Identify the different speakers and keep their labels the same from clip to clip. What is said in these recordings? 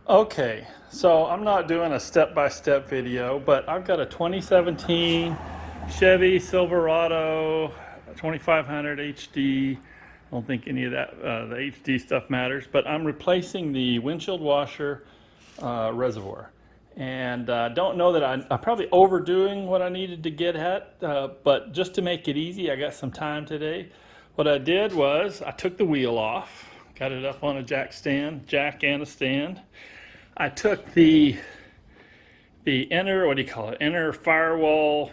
Speaker 1: Okay, so I'm not doing a step-by-step video, but I've got a 2017 Chevy Silverado 2500 HD. I don't think any of that, the HD stuff matters, but I'm replacing the windshield washer reservoir. And don't know that I'm probably overdoing what I needed to get at, but just to make it easy, I got some time today. What I did was I took the wheel off, got it up on a jack and a stand. I took the inner, what do you call it, inner firewall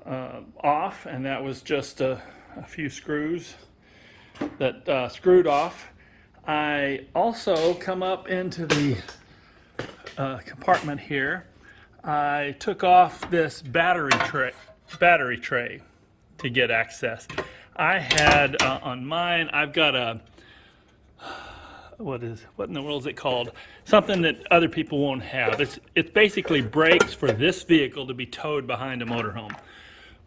Speaker 1: off, and that was just a few screws that screwed off. I also come up into the compartment here. I took off this battery tray to get access. I had on mine, I've got a what in the world is it called? Something that other people won't have. It's basically brakes for this vehicle to be towed behind a motorhome.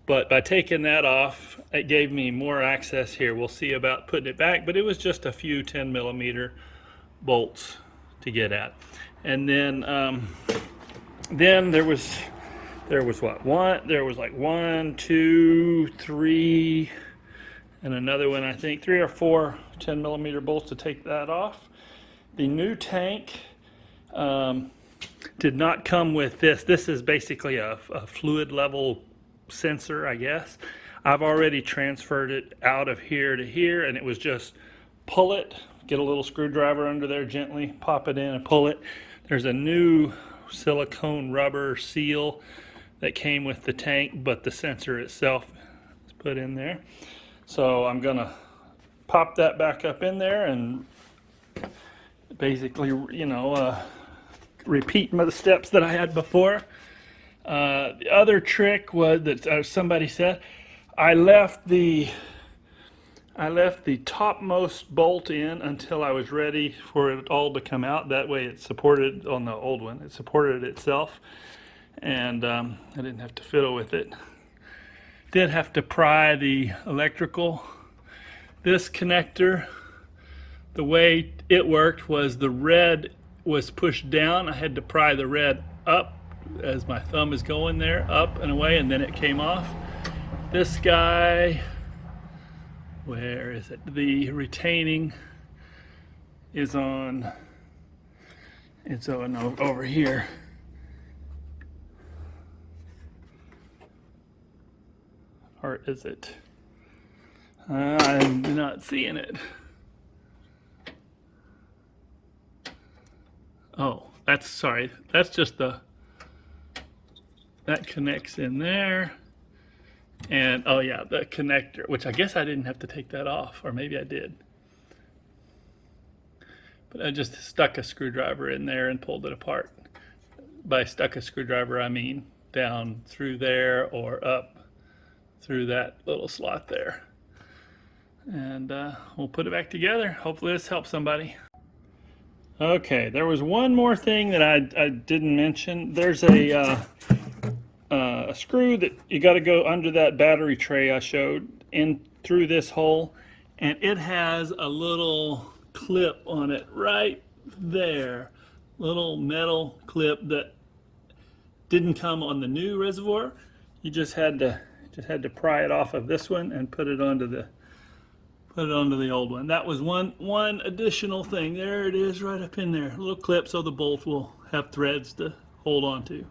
Speaker 1: But by taking that off, it gave me more access here. We'll see about putting it back, but it was just a few 10mm bolts to get at. And then there was what? There was like 1, 2, 3, and another one, I think 3 or 4 10mm bolts to take that off. The new tank did not come with this. This is basically a fluid level sensor, I guess. I've already transferred it out of here to here, and it was just pull it, get a little screwdriver under there gently, pop it in and pull it. There's a new silicone rubber seal that came with the tank, but the sensor itself is put in there. So I'm gonna pop that back up in there and basically, repeat the steps that I had before. The other trick was that somebody said I left the topmost bolt in until I was ready for it all to come out. That way it supported, on the old one, it supported itself, and I didn't have to fiddle with it. Did have to pry the electrical. This connector, the way it worked was the red was pushed down. I had to pry the red up as my thumb is going there, up and away, and then it came off. This guy, where is it? The retaining is on, it's on over here. Or is it? I'm not seeing it. Oh, sorry, that's just that connects in there. And oh yeah, the connector, which I guess I didn't have to take that off, or maybe I did. But I just stuck a screwdriver in there and pulled it apart. By stuck a screwdriver, I mean down through there or up through that little slot there. And we'll put it back together. Hopefully this helps somebody. Okay, there was one more thing that I didn't mention. There's a screw that you got to go under that battery tray I showed in through this hole, and it has a little clip on it right there, little metal clip that didn't come on the new Reservoir. You just had to pry it off of this one and put it onto the old one. That was one additional thing. There it is, right up in there, a little clip so the bolt will have threads to hold on to.